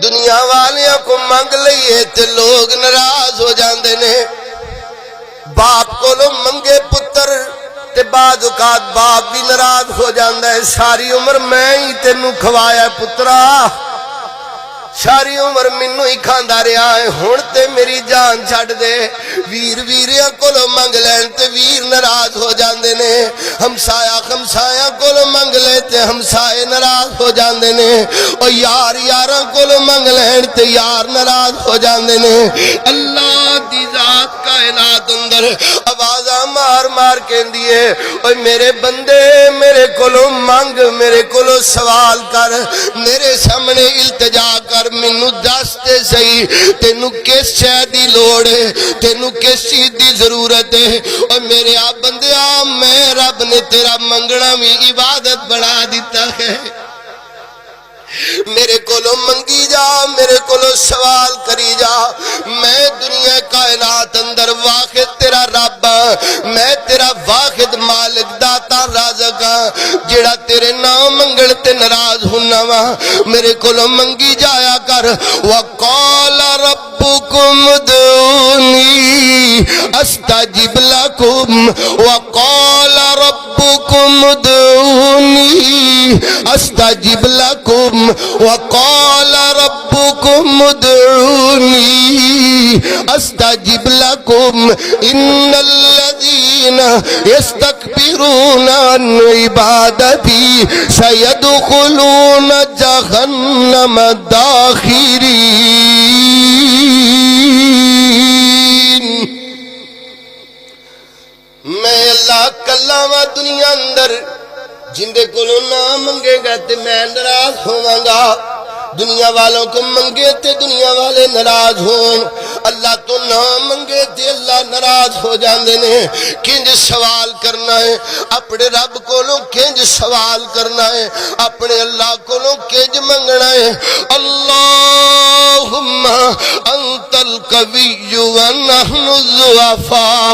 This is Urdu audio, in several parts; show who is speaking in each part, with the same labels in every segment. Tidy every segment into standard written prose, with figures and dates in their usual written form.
Speaker 1: دنیا والیاں کو منگ لئیے تے لوگ ناراض ہو جاندے نے باپ کو لو منگے پتر تے بعد اوقات باپ بھی ناراض ہو جاندا ہے ساری عمر میں ہی تینوں کھوایا پترا ساری عمر مینوں ہی کھاندا رہیا ہے ہن تے میری جان چھڈ دے ویر ویریاں کولوں منگ لین تے ویر ناراض ہو جاندے نے ہمسایہ کولوں منگ لے تے ہمسائے ناراض ہو جاندے نے او یار یاراں کولوں منگ لین تے یار ناراض ہو جاندے نے اللہ دی ذات کائنات اندر آوازاں مار مار کہندی ہے اوے میرے بندے میرے کولوں منگ میرے کولوں سوال کر میرے سامنے التجا کر مینوں دس تے صحیح تینوں کس شے دی لوڑ ہے تینوں کس چیز دی ضرورت ہے اور میرے آ بندیا میں رب نے تیرا منگنا بھی عبادت بنا دیتا ہے میرے کولو منگی جا میرے کولو سوال کری جا میں دنیا کائنات اندر واحد تیرا رب میں تیرا واحد مالک داتا رازق جڑا تیرے نام منگل تے ناراض ہونا وا میرے کولو منگی جایا کر وقال ربکم ادعونی استجب لکم وقال ربکم ادعونی استجب لکم وقال ربكم ادعوني استجب لكم ان الذين يستكبرون عن عبادتي سيدخلون جهنم داخرين میں اللہ کلاواں دنیا اندر جندے کولوں نہ منگے گا تے میں ناراض ہوواں گا دنیا والوں کو منگے تے دنیا والے ناراض ہون اللہ تو نہ منگے تے اللہ ناراض ہو جاندے نے کنج سوال کرنا ہے اپنے رب کولوں کنج سوال کرنا ہے اپنے اللہ کولوں کنج منگنا ہے اللہم انت القوی ونحن الضعفاء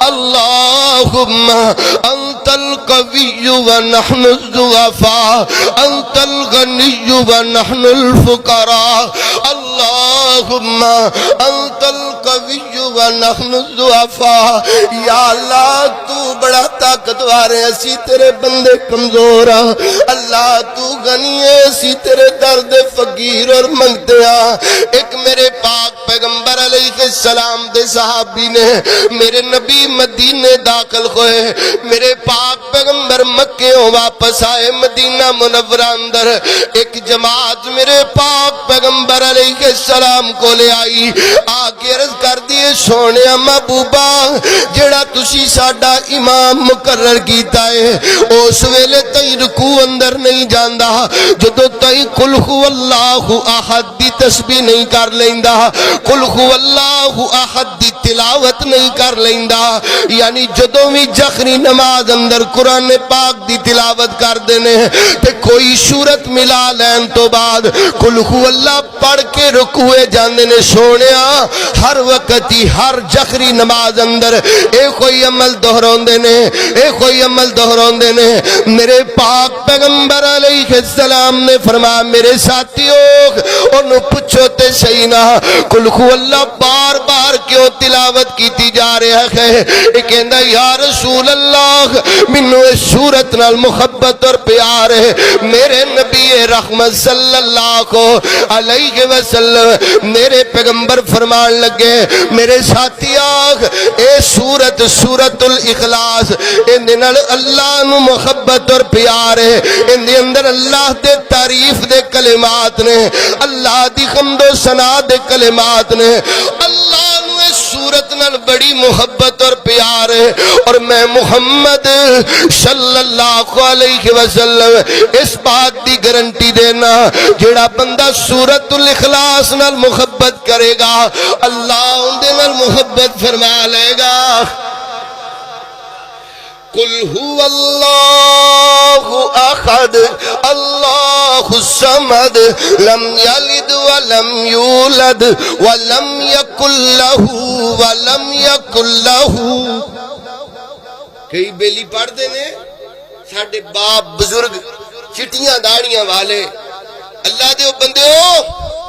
Speaker 1: اللہم انت القوی ونحن الضعفاء انت الغنی ونحن الفقراء اللہم انت القوی ونحن الضعفاء یا اللہ تو بڑا طاقتور ہے اسی تیرے بندے کمزور ہیں اللہ تو غنی ہے اسی تیرے درد فقیر اور منگتے ہیں ایک میرے پاک پیغمبر علیہ السلام دے صحابی نے میرے نبی مدینے داخل ہوئے میرے پاک پیغمبر مکیوں واپس آئے مدینہ منورہ اندر ایک جماعت میرے پاک پیغمبر علیہ السلام کو لے آئی آگے عرض کر دیے سونے محبوبہ جڑا تسی ساڈا امام مقرر کیتا ہے اس ویلے تئی رکوع اندر نہیں جاندا جدوں تئی قل هو اللہ احد دی تسبیح نہیں کر لیندا قل هو اللہ احد دی تلاوت نہیں کر لیندا یعنی جدوں بھی جخری نماز اندر قرآن پاک دی تلاوت کر دینے تے کوئی صورت ملا لین تو بعد قل هو اللہ پڑھ کے رکوع جاندے نے سونیا ہر وقت ہی ہر جخری نماز اندر اے کوئی عمل دہراندے نے اے کوئی عمل دہراندے نے میرے پاک پیغمبر علیہ السلام نے فرمایا میرے ساتھیوں انہوں پوچھو تے صحیح نہ قل هو اللہ بار بار کیوں تلاوت کیتی جا رہا ہے ایک کہندا یا رسول اللہ منو اس صورت نال محبت اور پیار ہے میرے نبی رحمت صلی اللہ علیہ وسلم میرے پیغمبر فرمان لگے میرے ساتھی آگ اے سورت الاخلاص اندر اللہ نو محبت اور پیار ہے اندر اللہ دے تعریف دے کلمات نے اللہ دی حمد و ثنا دے کلمات نے اللہ نو اس سورت نال بڑی محبت اور پیار ہے اور میں محمد صلی اللہ علیہ وسلم اس بات دی گارنٹی دینا جڑا بندہ سورت الاخلاص نال محبت کرے گا اللہ ان دے نال محبت فرما لے گا قل هو اللہ احد اللہ الصمد لم یلد ولم یولد ولم یکن لہ کئی بیلی پڑھ دینے ساڑھے باپ بزرگ چٹیاں داڑیاں والے اللہ دے بندے ہو